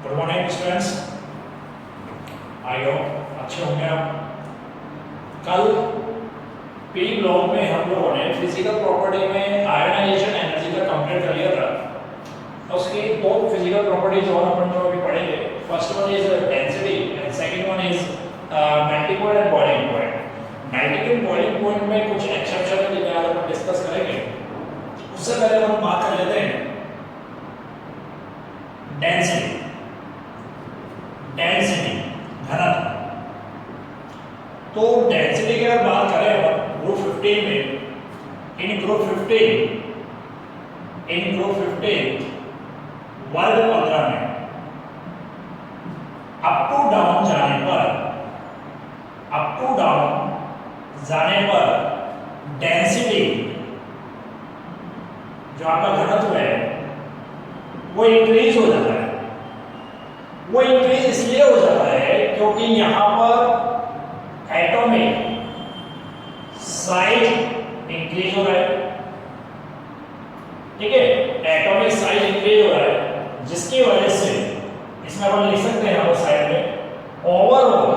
Good morning students, I hope अच्छे होंगे आप। कल पी ब्लॉक में हम लोगों ने फिजिकल प्रॉपर्टी में आयोनाइजेशन एनर्जी का कंप्लीट कर लिया था। उसकी दो फिजिकल प्रॉपर्टीज और अपन जो अभी पढ़ेंगे, first one is density and second one is melting point and boiling point. Melting and boiling point में कुछ एक्सेप्शन है जिन्हें अपन डिस्कस करेंगे। उससे पहले हम बात कर लेते हैं डेंसिटी। डेंसिटी घनत्व। तो डेंसिटी की अगर बात करें अपन ग्रुप 15 में, इन ग्रुप 15 वर्ग 15 में अप टू डाउन जाने पर डेंसिटी जो आपका घनत्व है वो इंक्रीज हो जाता है। वो इंक्रीज इसलिए हो जाता है क्योंकि यहां पर एटॉमिक साइज इंक्रीज हो रहा है। ठीक है, एटॉमिक साइज इंक्रीज हो रहा है, जिसकी वजह से इसमें अपन लिख सकते हैं यहाँ साइड में ओवरऑल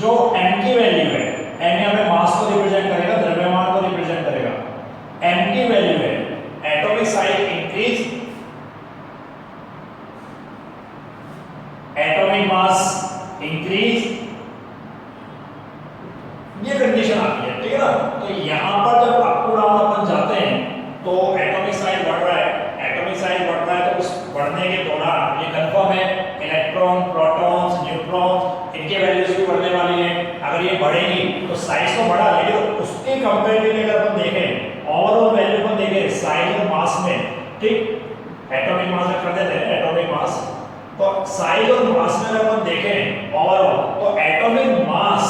जो m की वैल्यू है, m यहाँ पे मास को रिप्रेजेंट करेगा, द्रव्यमान को रिप्रेजेंट करेगा। m की वैल्यू है, atomic size increase, atomic mass increase, ये कंडीशन आती है। ठीक है ना। तो यहां पर जब अप टू डाउन अपन जाते हैं तो एटॉमिक साइज बढ़ रहा है, एटॉमिक साइज बढ़ रहा है तो उस बढ़ने के दौरान ये कंफर्म है इलेक्ट्रॉन, प्रोटॉन्स, न्यूट्रॉन्स इनके वैल्यूज भी बढ़ने वाली है। अगर ये बढ़ेगी तो साइज तो बढ़ा, लेकिन उसके कंपैरेटिवली अगर अपन देखें ओवरऑल वैल्यू अपन देखें साइज और मास में, ठीक एटॉमिक मास कर देते हैं एटॉमिक मास, तो साइज और मास में अगर अपन देखें ओवरऑल तो एटॉमिक मास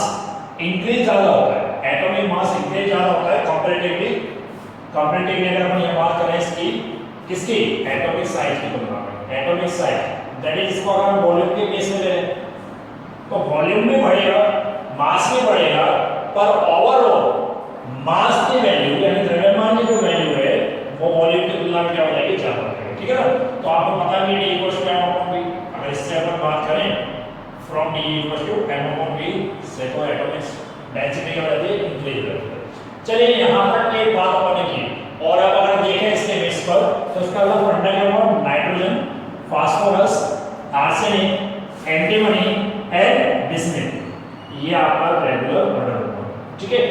इंक्रीज ज्यादा होता है। एटॉमिक मास इंक्रीज ज्यादा होता है कंपैरेटिवली अगर अपन ये बात करें इसकी किसकी एटॉमिक साइज की तुलना में। एटॉमिक साइज दैट इज, इसको अगर हम वॉल्यूम के केस में लें तो वॉल्यूम भी बढ़ेगा, मास भी बढ़ेगा, पर ओवरऑल मास की वैल्यू यानी द्रव्यमान की जो वैल्यू है वो वॉल्यूम की तुलना में क्या हो जाएगी, ज्यादा हो जाएगी। ठीक है ना। तो आपको पता भी D equals to m upon v, अगर इससे अपन बात करें from D equals to m upon v से तो एटॉमिक डेंसिटी क्या हो जाती है, इंक्रीज हो जाती है। चलिए यहां तक एक बात अपन ने की, और अब अगर देखें इसके बेस पर तो इसका मतलब फंडा क्या हुआ, nitrogen, phosphorus, arsenic, antimony and bismuth, ये आपका रेगुलर ऑर्डर होगा। ठीक है,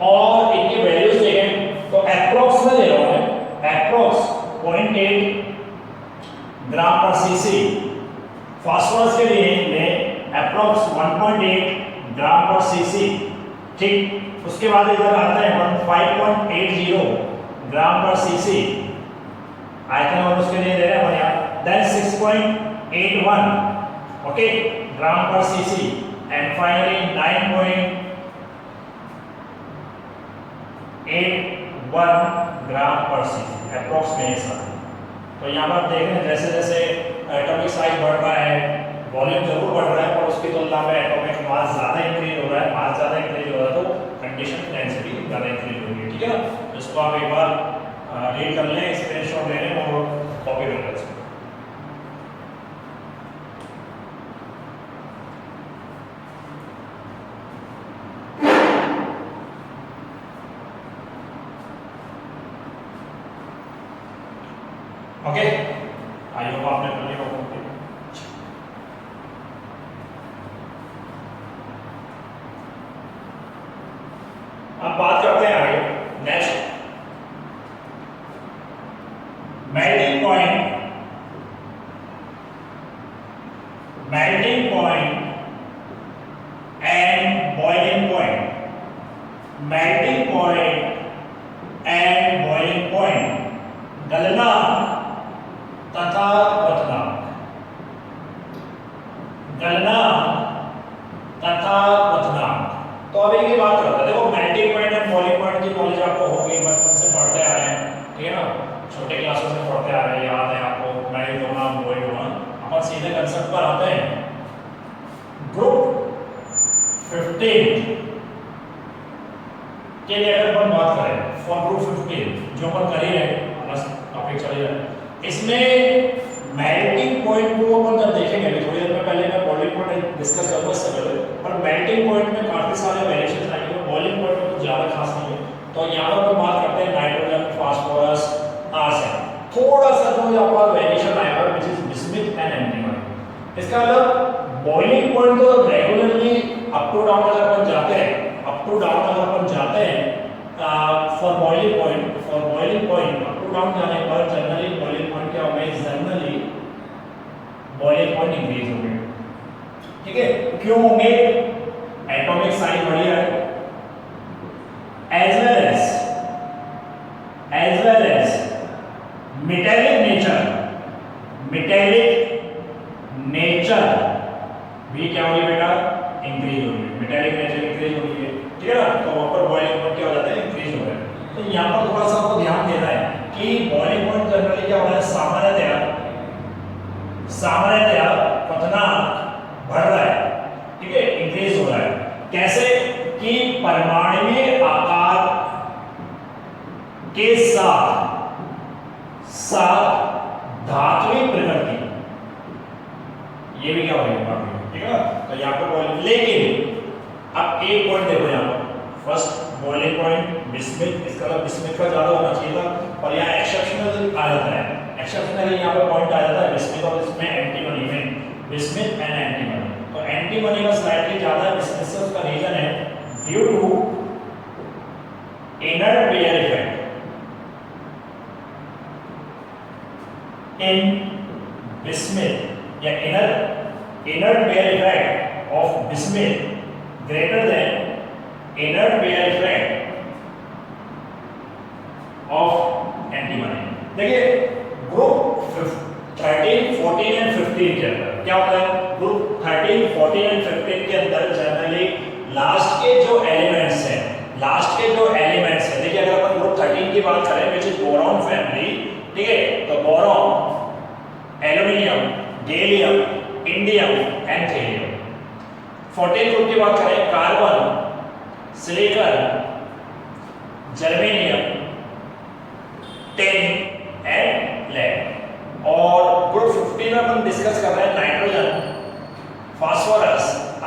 और इनके वैल्यूज देखें तो एप्रोक्स में दे रहा हूं, एप्रोक्स 0.8 ग्राम पर सीसी। फास्फोरस के लिए लें एप्रोक्स 1.8 ग्राम पर सीसी। ठीक, उसके बाद इधर आता है 5.80 ग्राम पर सीसी। आयतन और उसके लिए दे रहे हैं यहाँ, देन 6.81 ओके ग्राम पर सीसी, एंड फाइनली 9.81 ग्राम पर सीसी एप्रोक्स में ऐसा। तो यहाँ पर देख रहे हैं जैसे जैसे एटॉमिक साइज बढ़ रहा है, वॉल्यूम जरूर बढ़ रहा है, पर उसकी तुलना में एटॉमिक मास ज्यादा इंक्रीज हो रहा है, मास ज्यादा इंक्रीज हो रहा है तो कंडीशन डेंसिटी ज्यादा इंक्रीज होगी। ठीक है ना। तो इसको आप एक बार रीड कर लें, स्क्रीनशॉट ले लें और कॉपी कर लें। ओके, आई होप आपने कर लिया होगा। अब बात करते हैं आगे next melting point and boiling point. Melting point and boiling point, गलनांक तथा क्वथनांक। तो अभी की बात करते हैं, देखो melting point and boiling point की नॉलेज आपको होगी, बचपन से पढ़ते आ रहे हैं। ठीक है ना, छोटे क्लासों से पढ़ते आ रहे हैं, याद है आपको मेल्ट होना, बॉइल होना। अपन सीधे कंसेप्ट पर आते हैं। ग्रुप 15 के लिए अगर अपन बात करें फॉर ग्रुप 15 जो अपन कर ही रहे, बस टॉपिक चल ही रहा है, इसमें मेल्टिंग पॉइंट को अपन जब देखेंगे अभी थोड़ी देर में, पहले मैं बॉइलिंग पॉइंट डिस्कस करूंगा इससे पहले, पर मेल्टिंग पॉइंट में काफी सारे वेरिएशंस आएंगे, बॉइलिंग पॉइंट में कुछ ज्यादा खास नहीं है। तो यहाँ पर अपन बात करते हैं नाइट्रोजन, फास्फोरस, आर्सेन। थोड़ा सा जो यहाँ पर वेरिएशन आएगा which is bismuth and antimony. इसका मतलब बॉइलिंग पॉइंट तो रेगुलरली अप टू डाउन अगर अपन जाते हैं, अप टू डाउन अगर अपन जाते हैं for boiling point up to down जाने पर जनरली बॉइलिंग पॉइंट क्या होगा, जनरली बॉइलिंग पॉइंट इंक्रीज होंगे। ठीक है, क्यों होंगे? एटॉमिक साइज बढ़िया है, as well as metallic nature भी क्या होगी बेटा, इंक्रीज होगी, मेटालिक नेचर इंक्रीज होगी है, ठीक है ना। तो वहां पर बॉइलिंग पॉइंट क्या हो जाता है, इंक्रीज हो रहा है। तो यहाँ पर थोड़ा सा आपको ध्यान देना है कि बॉइलिंग पॉइंट जनरली क्या हो रहा है, सामान्यतया क्वथनांक बढ़ रहा है, ठीक है, इंक्रीज हो रहा है। कैसे कि परमाणु आकार के साथ धात्विक प्रकृति, ये भी क्या होगा, ठीक है ना। तो यहाँ पर बॉइलिंग, लेकिन अब एक पॉइंट देखो यहाँ पर, फर्स्ट बॉइलिंग पॉइंट बिस्मिथ, इसका मतलब बिस्मिथ का ज्यादा होना चाहिए था, पर यहाँ एक्सेप्शनल आ जाता है, एक्सेप्शनली यहाँ पर पॉइंट आ जाता है बिस्मिथ और इसमें एंटीमनी में, बिस्मिथ एंड एंटीमनी। तो एंटीमनी का स्लाइटली ज्यादा है बिस्मिथ से, उसका रीजन है due to inert pair effect in bismuth या inert pair effect of bismuth greater than inert pair effect of antimony। देखिए ग्रुप 13, 14 एंड 15 के अंदर क्या होता है, ग्रुप 13, 14 एंड 15 के अंदर जनरली लास्ट के जो एलिमेंट्स हैं, देखिए अगर अपन ग्रुप 13 की बात करें विच इज बोरॉन फैमिली, ठीक है, तो boron, aluminium, gallium, indium and thallium. 14 group की बात करें, carbon, silicon, germanium, tin and lead. और ग्रुप 15 में अपन डिस्कस कर रहे हैं nitrogen, phosphorus,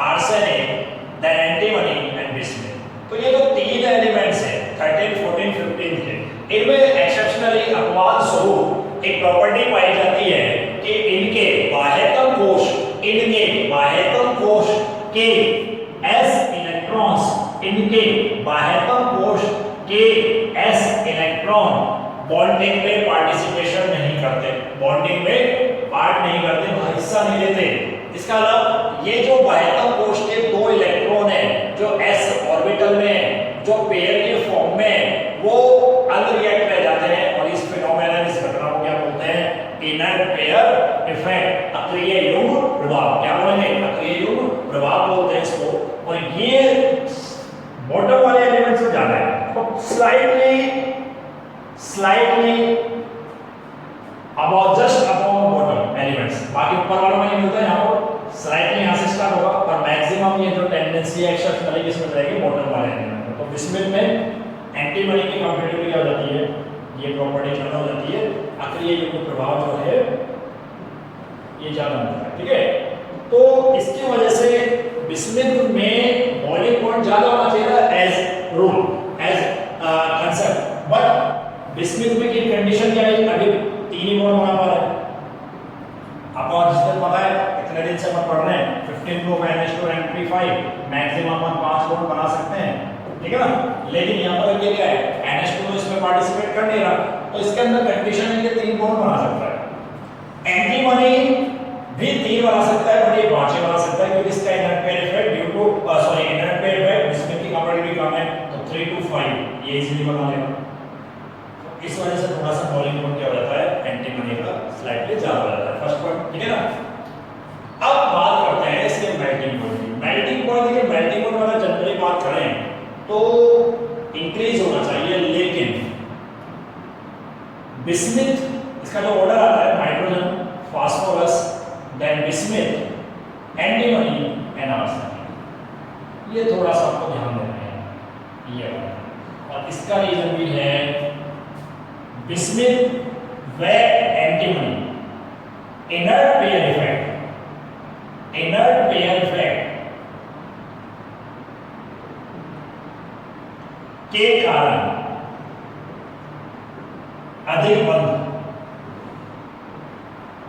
arsenic, then antimony and bismuth. तो ये जो तीन एलिमेंट्स हैं 13, 14, 15 के, इनमें एक्सेप्शनली अपवाद स्वरूप एक प्रॉपर्टी पाई जाती है कि इनके बाह्यतम कोश के s इलेक्ट्रॉन बॉन्डिंग में पार्टिसिपेशन नहीं करते, बॉन्डिंग में पार्ट नहीं करते, हिस्सा नहीं लेते। इसका मतलब ये जो बाह्यतम कोश के दो इलेक्ट्रॉन है जो s ऑर्बिटल में जो पेयर के फॉर्म में वो अनरिएक्ट रह जाते हैं, और इस फिनोमेनन, इस घटना को क्या बोलते हैं, इनर्ट पेयर इफेक्ट, अक्रिय युग्म प्रभाव। क्या बोलेंगे, अक्रिय युग्म प्रभाव बोलते हैं इसको। और ये बॉटम वाले एलिमेंट्स में ज्यादा है, तो slightly about just about bottom elements, बाकी ऊपर वालों में नहीं मिलता है। यहाँ पर स्लाइटली यहाँ से स्टार्ट होगा, पर मैक्सिमम ये जो टेंडेंसी है एक्सेप्शनली किसमें रहेगी, बॉटम वाले एलिमेंट में। तो बिस्मिथ में एंटीमनी की कंपैरेटिवली क्या हो जाती है, ये प्रॉपर्टी ज्यादा हो जाती है, अक्रिय युग्म प्रभाव जो है ये ज्यादा होता है, ठीक है। तो इसकी वजह से बिस्मिथ में बॉइलिंग पॉइंट ज्यादा होना चाहिए as rule, as concept, but bismuth में की कंडीशन क्या है, अभी 3 ही बॉन्ड बना पा रहा है। आपको जिससे पता है इतने दिन से हम पढ़ रहे हैं 15 ग्रुप NH2 NP5, मैक्सिमम हम 5 बॉन्ड बना सकते हैं, ठीक है ना। लेकिन यहाँ पर ये क्या है, NH2 तो इसमें पार्टिसिपेट कर नहीं रहा, तो इसके अंदर कंडीशन है कि 3 बॉन्ड बना सकता है। एंटीमनी भी 3 बना सकता है, पर ये 5 बना सकता है, क्योंकि इसका inert pair effect due to inert pair effect bismuth की कंपैरेटिवली कम है, तो 3 to 5 ये इजीली बना लेगा। इस वजह से थोड़ा सा बॉइलिंग पॉइंट क्या हो जाता है, एंटीमनी का स्लाइटली ज्यादा हो जाता है, फर्स्ट पॉइंट, ठीक है ना। अब बात करते हैं इसके मेल्टिंग पॉइंट की। मेल्टिंग पॉइंट देखिए, मेल्टिंग पॉइंट वाला जनरली बात करें तो इंक्रीज होना चाहिए, लेकिन बिस्मिथ, इसका जो ऑर्डर आता है nitrogen, phosphorus, then bismuth, antimony and arsenic, ये थोड़ा सा आपको ध्यान देना है ये। और इसका रीजन भी है बिस्मिथ व एंटीमनी इनर्ट पेयर इफेक्ट के कारण अधिक बंध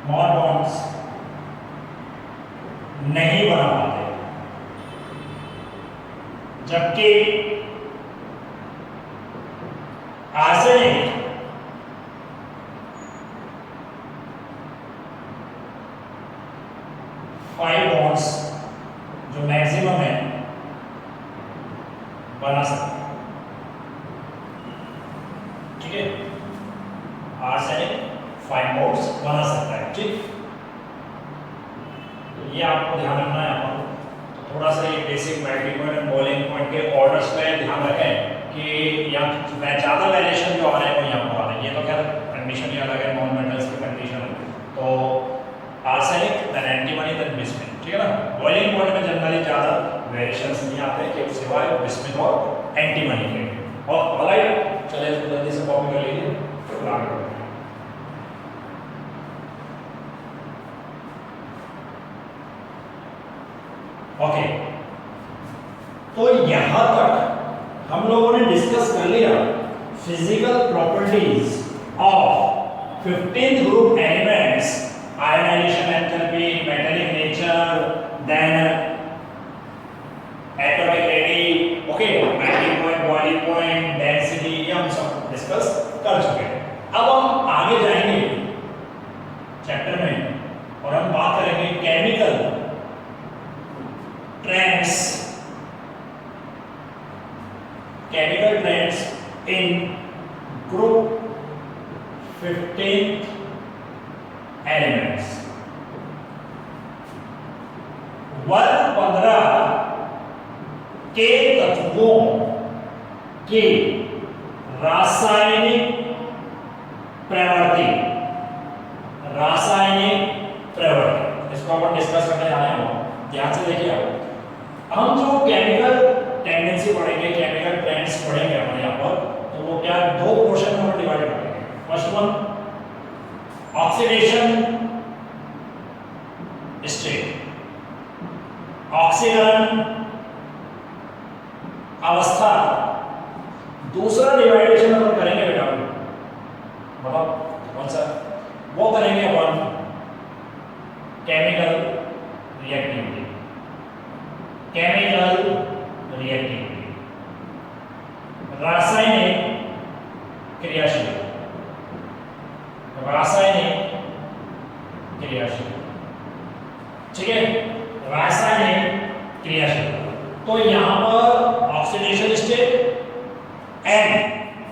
मोर बॉन्ड्स नहीं बना पाते, जबकि आर्सेनिक फाइव बॉन्ड्स जो मैक्सिमम है बना सकते हैं। ठीक है, आर्सेनिक फाइव बॉन्ड्स बना सकता है। ठीक, तो ये आपको ध्यान रखना है। यहाँ पर तो थोड़ा सा ये basic melting point and boiling point के ऑर्डर्स पे ध्यान रखें कि यहाँ ज्यादा वेरिएशन जो आ रहे हैं वो यहाँ पर आ रहे हैं। ये तो खैर कंडीशन ही अलग है, नॉन मेटल्स की कंडीशन है। तो arsenic then antimony then bismuth, ठीक है ना। बॉइलिंग पॉइंट में जनरली ज्यादा वेरिएशंस नहीं आते हैं कि सिवाय बिस्मिथ और एंटीमनी के। और ऑलराइट, चलिए इसको जल्दी से कॉपी कर लीजिए, फिर आगे बढ़ते हैं। ओके, तो यहां तक हम लोगों ने डिस्कस कर लिया physical properties of 15th group elements, ionisation enthalpy, metallic nature, then atomic radii, okay, melting point, boiling point, density, ये हम सब डिस्कस कर चुके हैं। अब हम आगे जाएंगे चैप्टर में और हम बात करेंगे chemical trends, chemical trends in group 15 elements। वर्ग 15 के तत्वों की रासायनिक प्रवृत्ति, इसको अपन डिस्कस करने जा रहे हैं। ध्यान से देखिए, हम जो केमिकल टेंडेंसी पढ़ेंगे, केमिकल ट्रेंड्स पढ़ेंगे हमारे यहाँ पर, तो वो क्या दो पोर्शन में हम डिवाइड करेंगे। फर्स्ट वन ऑक्सीडेशन स्टेट, ऑक्सीकरण अवस्था। दूसरा डिवाइडेशन हम करेंगे बेटा, बताओ कौन सा, वो करेंगे अपन केमिकल रिएक्टिविटी, केमिकल रिएक्टिविटी, रासायनिक क्रियाशील, रासायनिक क्रियाशील, ठीक है, रासायनिक क्रियाशील। तो यहां पर oxidation state and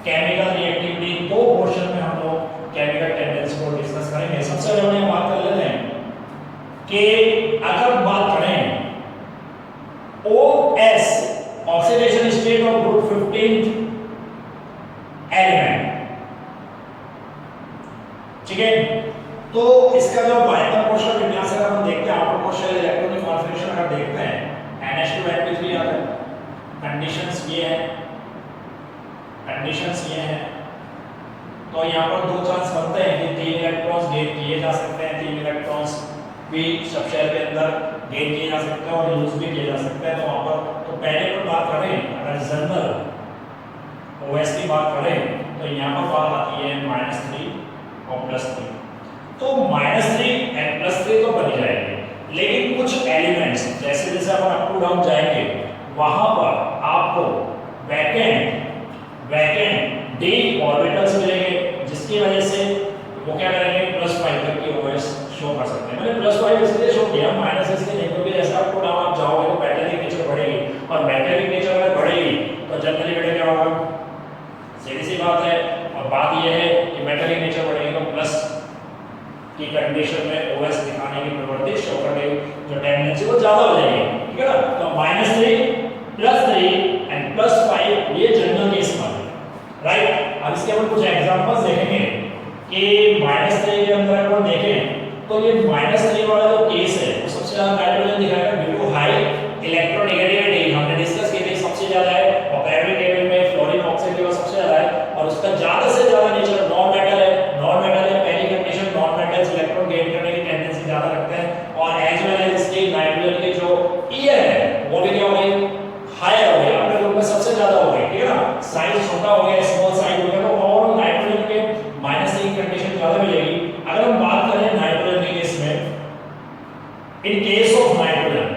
chemical reactivity, दो पोर्शन में हम लोग केमिकल टेंडेंसी को डिस्कस करेंगे। सबसे पहले हम बात कर लेते हैं कि अगर बात करें OS, oxidation state of group 15 element, ठीक है। तो इसका जो बायोकेमिकल पोर्शन विन्यास अगर हम देखते हैं, आउटर पोर्शन इलेक्ट्रॉनिक कॉन्फ़िगरेशन अगर देखते हैं, NH2 आता है। कंडीशंस ये हैं, तो यहाँ पर दो चांस बनते हैं कि 3 इलेक्ट्रॉन्स गेन किए जा सकते हैं, 3 इलेक्ट्रॉन्स भी सब शेल के अंदर गेन किए जा सकते हैं और यूज भी किए जा सकते हैं। तो वहाँ पर तो पहले पर बात करें, अगर जनरल OS की बात करें, तो यहाँ पर बात आती है -3 और +3। तो -3 एंड +3 तो बन जाएंगे, लेकिन कुछ एलिमेंट्स जैसे जैसे अपन अप टू डाउन जाएंगे, वहां पर आपको वैकेंट डी ऑर्बिटल्स मिलेंगे, जिसकी वजह से वो क्या करेंगे, +5 तक की OS शो कर सकते हैं। मैंने +5 इसलिए शो किया, माइनस इसलिए नहीं, क्योंकि जैसे अप टू डाउन आप जाओगे तो मेटालिक नेचर बढ़ेगी, और मेटालिक नेचर अगर बढ़ेगी तो जनरली बेटा क्या होगा, सीधी सी बात है। और बात यह है कि मेटालिक नेचर बढ़ेगी तो प्लस की कंडीशन में OS दिखाने की प्रवृत्ति शो करने की जो टेंडेंसी वो ज्यादा हो जाएगी, ठीक है ना। तो -3 +3 एंड +5 ये जनरल केस में, राइट। अब इसके अपन कुछ एग्जांपल्स देखेंगे कि -3 के अंदर अगर देखें तो ये -3 वाला जो केस है वो सबसे ज्यादा नाइट्रोजन दिखाएगा ड्यू टू हाई इलेक्ट्रोनेगेटिविटी। हमने डिस्कस की थी सबसे ज्यादा है, और पेरियोडिक टेबल में फ्लोरीन ऑक्साइड लेवल सबसे ज्यादा है, और उसका ज्यादा से ज्यादा नेचर नॉन मेटल है। पहली condition non metals electron gain करने की टेंडेंसी में मिलेगी। अगर हम बात करें नाइट्रोजन के केस में, इन केस ऑफ नाइट्रोजन,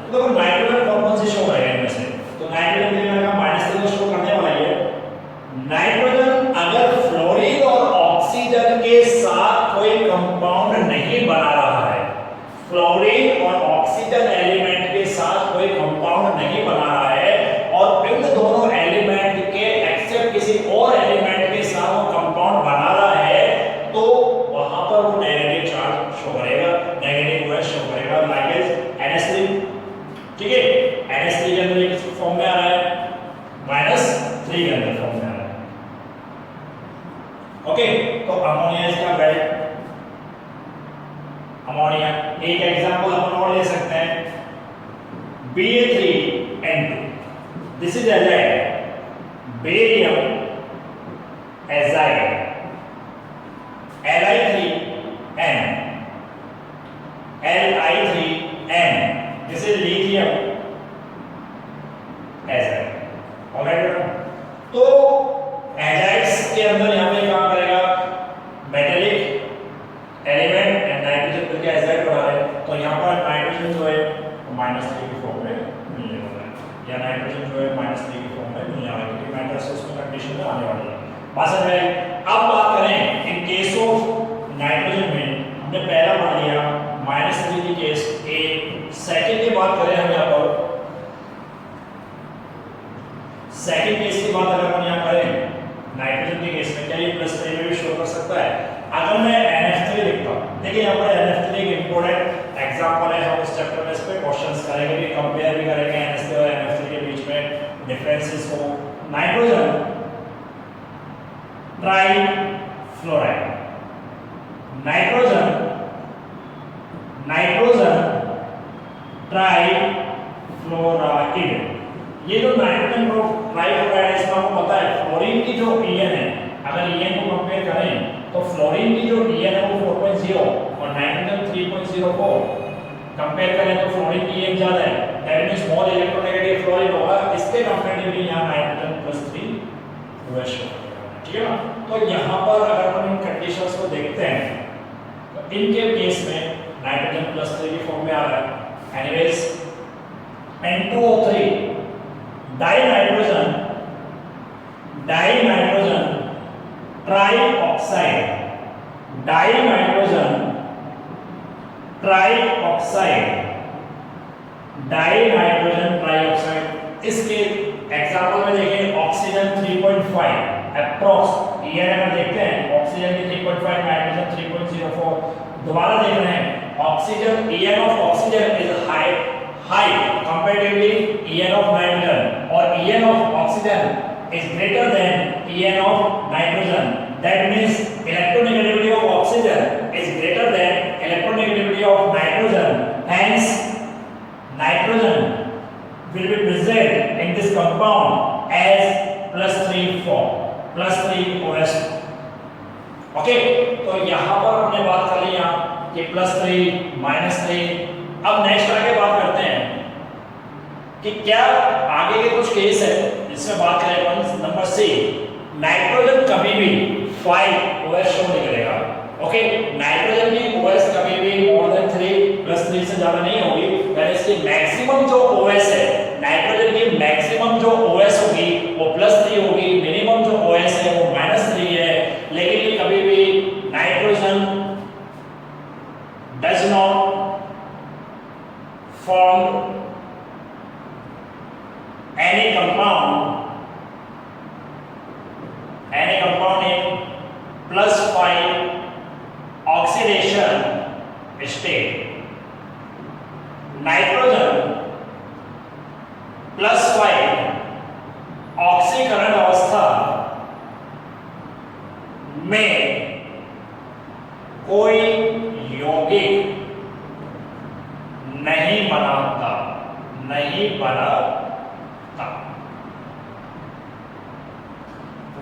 तो देखो नाइट्रोजन कौन से शो करेगा इनमें से, तो नाइट्रोजन के लिए -3 शो करने वाला है। नाइट्रोजन अगर फ्लोरीन और ऑक्सीजन के साथ कोई कंपाउंड नहीं बना रहा है, फ्लोरीन और ऑक्सीजन एलिमेंट के साथ कोई कंपाउंड नहीं बना रहा है, और इन दोनों एलिमेंट के एक्सेप्ट किसी और एलिमेंट के साथ वो कंपाउंड बना रहा है, तो वहां पर वो नेगेटिव चार्ज शो करेगा, नेगेटिव ओएच शो करेगा, लाइक इज NH3। ठीक है, NH3 के अंदर किस फॉर्म में आ रहा है, -3 के अंदर फॉर्म में आ रहा है। ओके, तो अमोनिया इसका वेट, अमोनिया एक एग्जांपल अपन और ले सकते हैं, Ba3N2, this is azide, barium azide, Li3N, Li3N, this is lithium azide. Alright, तो एजाइड्स के अंदर यहां पे काम करेगा मेटेलिक एलिमेंट एंड नाइट्रोजन करके एजाइड बना रहे हैं, तो यहां पर नाइट्रोजन जो है -3 की फॉर्म में मिलने वाला है, या नाइट्रोजन जो है -3 की फॉर्म में मिलने वाला है, क्योंकि मेटल्स उसमें कंडीशन में आने वाली है। बात समझ में? अब बात करें इन केस ऑफ नाइट्रोजन में, हमने पहला पढ़ लिया -3 की केस ए, सेकंड की बात करें हम यहां पर, सेकंड केस की बात अगर हम यहां करें नाइट्रोजन के केस में, क्या ये +3 में भी शो कर सकता है? अगर मैं NH3 लिखता हूं, देखिए यहां पर NH3 एक इंपॉर्टेंट एग्जांपल है, हम इस चैप्टर में इस पे क्वेश्चंस करेंगे, भी कंपेयर भी करेंगे NH3 और NF3 के बीच में डिफरेंसेस को। Nitrogen try fluoride, nitrogen try fluoride, ये जो नाइट्रोजन ट्राइफ्लोराइड है, इसमें आपको पता है फ्लोरीन की जो EN है, अगर EN को कंपेयर करें तो फ्लोरीन की जो EN है वो 4.0 और नाइट्रोजन 3.04, कंपेयर करें तो फ्लोरीन की EN ज्यादा है, that means more electronegative fluorine होगा, इसके कंपैरेटिवली यहां नाइट्रोजन +3 OH होगा। ठीक है ना, तो यहां पर अगर हम इन कंडीशंस को देखते हैं, तो इनके केस में नाइट्रोजन +3 की फॉर्म में आ रहा है। Anyways N2O3 dinitrogen trioxide, dinitrogen trioxide, इसके एग्जांपल में देखें ऑक्सीजन 3.5 अप्रॉक्स, EN अगर देखते हैं ऑक्सीजन की 3.5, नाइट्रोजन 3.04, दोबारा देख रहे हैं oxygen, EN of oxygen is high comparatively EN of nitrogen, और EN of oxygen is greater than EN of nitrogen, that means electronegativity of oxygen is greater than electronegativity of nitrogen, hence nitrogen will be present in this compound as +3 form, +3 OH। Okay, तो यहां पर हमने बात कर ली यहां कि +3 -3। अब next आगे बात करते हैं कि क्या आगे के कुछ केस है जिसमें बात करें नंबर सी, नाइट्रोजन कभी भी 5 OH शो नहीं करेगा। ओके, नाइट्रोजन की OH कभी भी मोर देन 3 से ज्यादा नहीं होगी, यानी इसकी मैक्सिमम जो OH है, नाइट्रोजन की मैक्सिमम जो OH होगी वो +3 होगी, मिनिमम जो OH है वो -3 है, लेकिन ये कभी भी nitrogen does not form any compound in +5 oxidation state। Nitrogen +5 ऑक्सीकरण अवस्था में कोई यौगिक नहीं बनाता,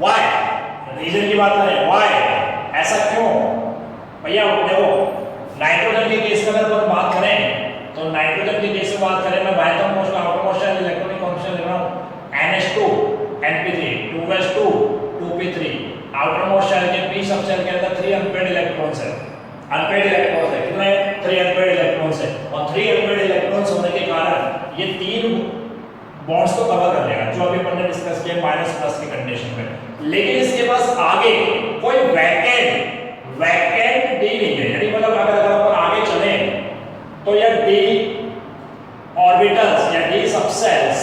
Why? रीजन की बात करें, why? ऐसा क्यों? भैया देखो, नाइट्रोजन के केस में अगर बात करें तो नाइट्रोजन के केस में बात करें, मैं बायटम most outer most electronic configuration लिख रहा हूं, NH2 NP3 2S2 2P3 outer most shell के पी सब शेल के अंदर 3 अनपेड इलेक्ट्रॉन्स है, अनपेड इलेक्ट्रॉन्स है, कितने 3 अनपेड इलेक्ट्रॉन्स है, और 3 अनपेड इलेक्ट्रॉन्स होने के कारण ये 3 बॉन्ड्स को कवर कर लेगा जो अभी अपन ने डिस्कस किया माइनस प्लस की कंडीशन में। लेकिन इसके पास आगे कोई वैकेंट डी नहीं है, यानी मतलब अगर अपन आगे चले तो ये डी ऑर्बिटल्स या डी सबसेल्स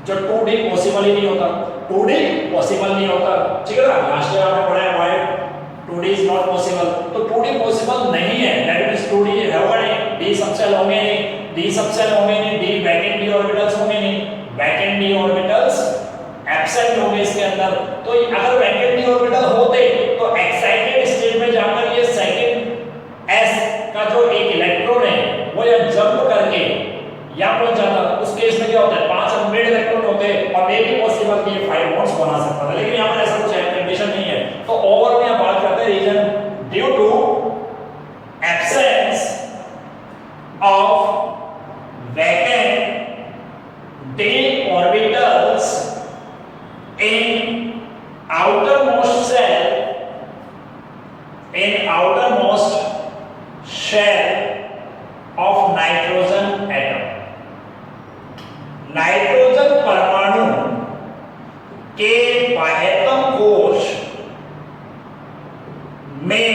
जो 2D पॉसिबल ही नहीं होता, 2D पॉसिबल नहीं होता, ठीक है ना। लास्ट ईयर आपने पढ़ा है why 2D is not possible, तो 2D पॉसिबल नहीं है, दैट मींस 2D होगा नहीं, D सबसेल होंगे नहीं, D सबसेल होंगे नहीं, D वैकेंट डी ऑर्बिटल्स होंगे नहीं, वैकेंट डी ऑर्बिटल्स एब्सेंट होंगे इसके अंदर। तो अगर वैकेंट डी ऑर्बिटल होते तो एक्साइटेड स्टेट में जाकर ये सेकंड s का जो एक इलेक्ट्रॉन है वो ये जंप करके यहां पहुंच जाता, उस केस में क्या होता है 5 अनपेड इलेक्ट्रॉन होते हैं और मे भी पॉसिबल कि ये 5 बॉन्ड्स बना सकता था, लेकिन यहां पर ऐसा कुछ कंडीशन नहीं है। तो ओवरऑल यहां बात करते हैं reason due to absence of vacant d orbitals in outermost shell of nitrogen atom। नाइट्रोजन परमाणु के बाह्यतम कोश में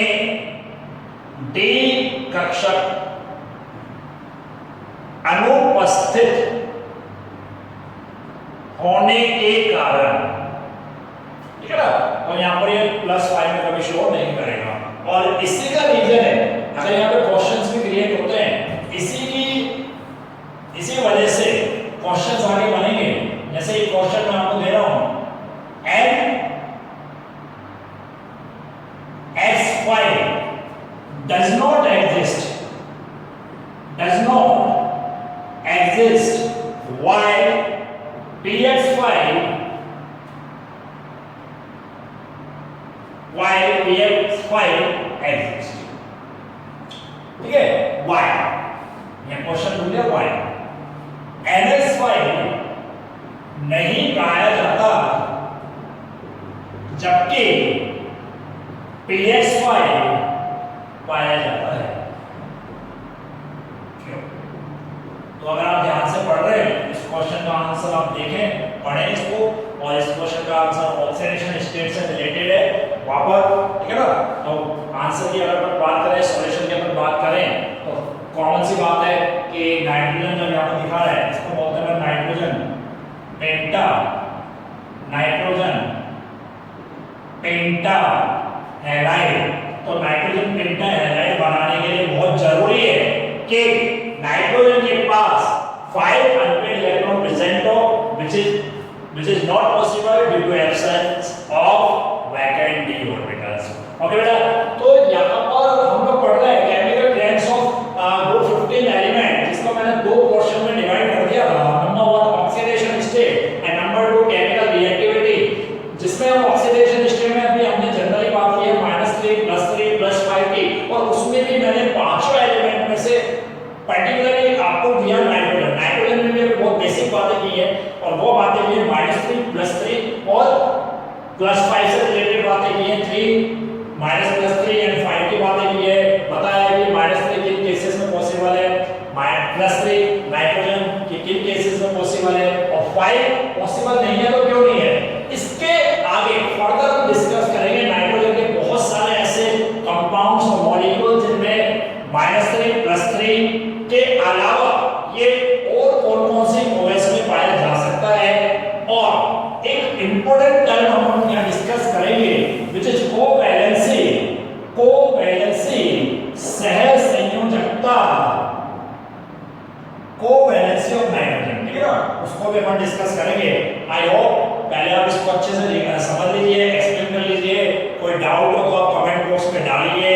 डी कक्षक अनुपस्थित होने के कारण, ठीक है ना, तो यहां पर ये +5 में कभी शो नहीं करेगा। और इसी का रीजन है, अगर यहां पे क्वेश्चंस भी क्रिएट होते हैं इसी वजह से क्वेश्चंस आगे बनेंगे। जैसे ये क्वेश्चन मैं आपको दे रहा हूं NX5 does not exist while PX5 exists, ठीक है। why ये क्वेश्चन भूल गया, why NX5 नहीं पाया जाता जबकि PX5 पाया जाता है, क्यों? तो अगर आप ध्यान से पढ़ रहे हैं इस क्वेश्चन का आंसर आप देखें, पढ़ें इसको, और इस क्वेश्चन का आंसर ऑक्सीडेशन स्टेट से रिलेटेड है वहां पर, ठीक है ना। तो आंसर की अगर अपन बात करें, सॉल्यूशन की अपन बात करें तो कॉमन सी बात है कि नाइट्रोजन जब यहां पर दिखा रहा है इसको बोलते हैं नाइट्रोजन पेंटा हैलाइड। तो नाइट्रोजन पेंटा हैलाइड बनाने के लिए बहुत जरूरी है कि नाइट्रोजन के पास 5 अनपेड इलेक्ट्रॉन प्रेजेंट हो, which is not possible due to absence of vacant d orbitals। Okay बेटा, तो यहां पर हम लोग पढ़ रहे हैं chemical trends of group 15 element, जिसको मैंने दो पोर्शन में डिवाइड कर दिया था। Number 1 oxidation state and number 2 chemical reactivity, जिसमें हम ऑक्सीडेशन स्टेट में अभी हमने जनरली बात की है -3 +5 की, और उसमें भी मैंने पांचों एलिमेंट में से पर्टिकुलरली आपको दिया नाइट्रोजन में भी बहुत बेसिक बातें की है, और वो बातें भी -3 +3 और +5 से रिलेटेड बातें की है, 3 -+3 एंड 5 की बातें की है, बताया कि -3 किन केसेस में पॉसिबल है, +3 नाइट्रोजन के किन केसेस में पॉसिबल है, और 5 पॉसिबल नहीं है तो क्यों नहीं है। इसके आगे फर्दर हम डिस्कस करेंगे नाइट्रोजन के बहुत सारे ऐसे कंपाउंड्स और मॉलिक्यूल जिनमें -3 +3 के अलावा ये और कौन सी ओएस में पाया जा सकता है। और एक इंपॉर्टेंट टर्म हम यहां डिस्कस करेंगे व्हिच इज कोवैलेंसी सह संयोजकता, कोवैलेंसी ऑफ नाइट्रोजन, ठीक है ना, उसको भी हम डिस्कस करेंगे। आई होप पहले आप इसको अच्छे से समझ लीजिए, एक्सप्लेन कर लीजिए, कोई डाउट हो तो आप कमेंट बॉक्स में डालिए।